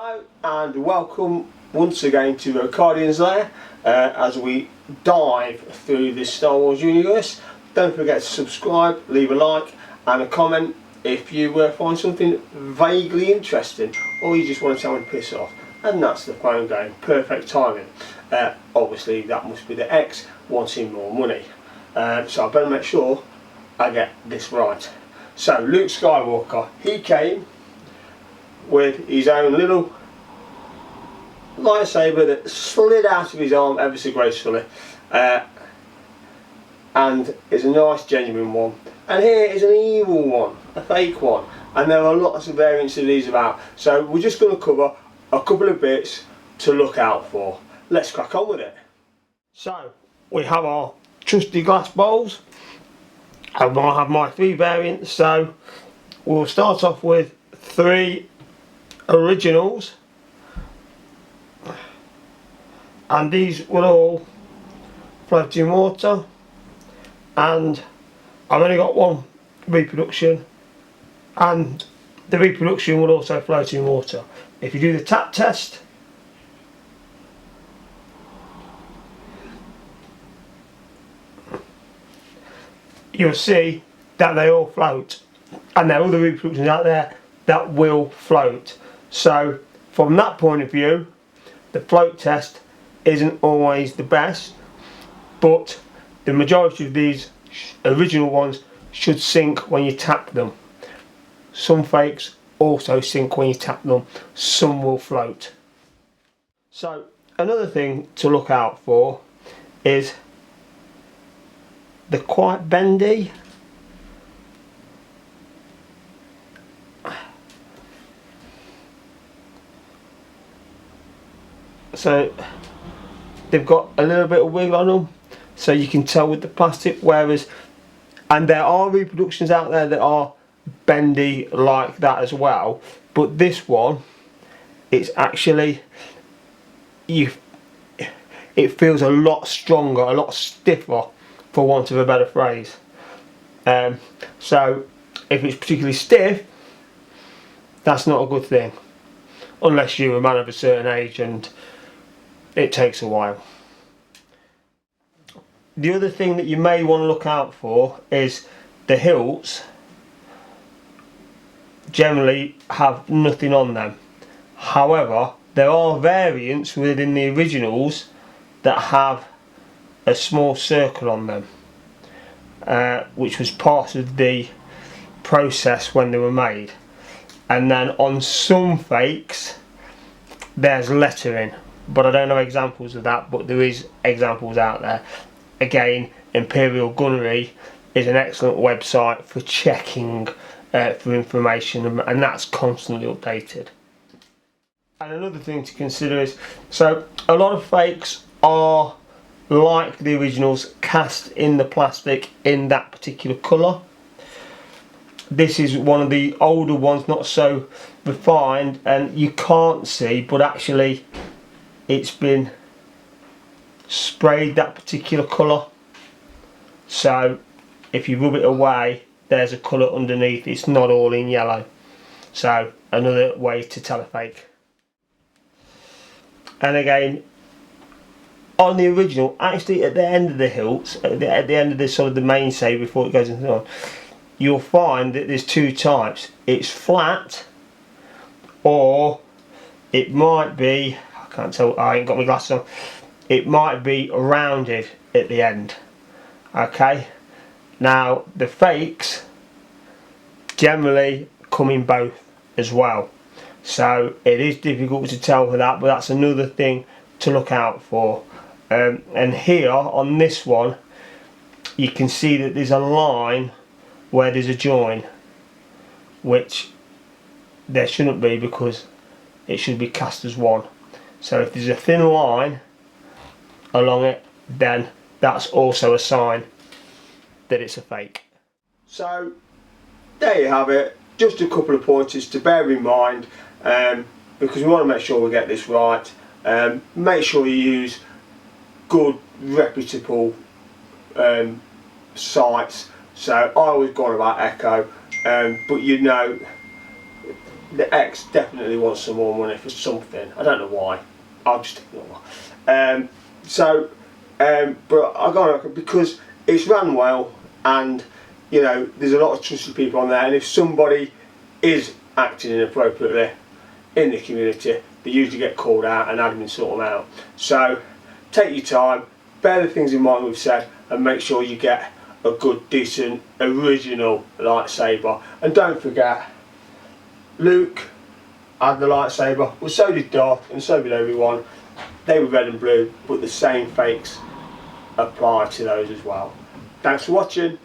Hello and welcome once again to Ricardian's Lair as we dive through this Star Wars universe. Don't forget to subscribe, leave a like and a comment if you find something vaguely interesting or you just want to tell me to piss off. And that's the phone game, perfect timing. Obviously that must be the X wanting more money. So I better make sure I get this right. So Luke Skywalker, he came with his own little lightsaber that slid out of his arm ever so gracefully, and it's a nice genuine one. And here is an evil one, a fake one, and there are lots of variants of these about, so we're just going to cover a couple of bits to look out for. Let's crack on with it. So we have our trusty glass bowls and I have my three variants, so we'll start off with three originals, and these will all float in water, and I've only got one reproduction and the reproduction will also float in water. If you do the tap test, you'll see that they all float, and there are other reproductions out there that will float. So from that point of view, the float test isn't always the best, but the majority of these original ones should sink when you tap them. Some fakes also sink when you tap them, some will float. So another thing to look out for is they're quite bendy. So they've got a little bit of wiggle on them, so you can tell with the plastic, whereas, and there are reproductions out there that are bendy like that as well, but this one, it's actually, it feels a lot stronger, a lot stiffer, for want of a better phrase. So if it's particularly stiff, that's not a good thing, unless you're a man of a certain age and it takes a while. The other thing that you may want to look out for is the hilts generally have nothing on them. However, there are variants within the originals that have a small circle on them, which was part of the process when they were made. And then on some fakes there's lettering, but I don't know examples of that, but there is examples out there. Again, Imperial Gunnery is an excellent website for checking for information, and that's constantly updated. And another thing to consider is, so a lot of fakes are like the originals, cast in the plastic in that particular colour. This is one of the older ones, not so refined, and you can't see, but actually it's been sprayed that particular colour. So if you rub it away, there's a colour underneath, it's not all in yellow. So another way to tell a fake. And again, on the original, actually at the end of the hilts, at the end of the sort of the main saber before it goes into on, you'll find that there's two types. It's flat, or it might be, I can't tell, I ain't got my glasses on, it might be rounded at the end. Okay, now the fakes generally come in both as well, so it is difficult to tell for that, but that's another thing to look out for. And here on this one you can see that there's a line where there's a join, which there shouldn't be because it should be cast as one. So if there's a thin line along it, then that's also a sign that it's a fake. So there you have it, just a couple of pointers to bear in mind, because we want to make sure we get this right. Make sure you use good reputable sites. So I always go on about Echo, but you know, the X definitely wants some more money for something. I don't know why. I'll just ignore. But I got it because it's run well, and you know there's a lot of trusted people on there. And if somebody is acting inappropriately in the community, they usually get called out and admin sort them out. So take your time, bear the things in mind we've said, and make sure you get a good, decent, original lightsaber. And don't forget, Luke had the lightsaber, well so did Darth, and so did Obi-Wan. They were red and blue, but the same fakes apply to those as well. Thanks for watching.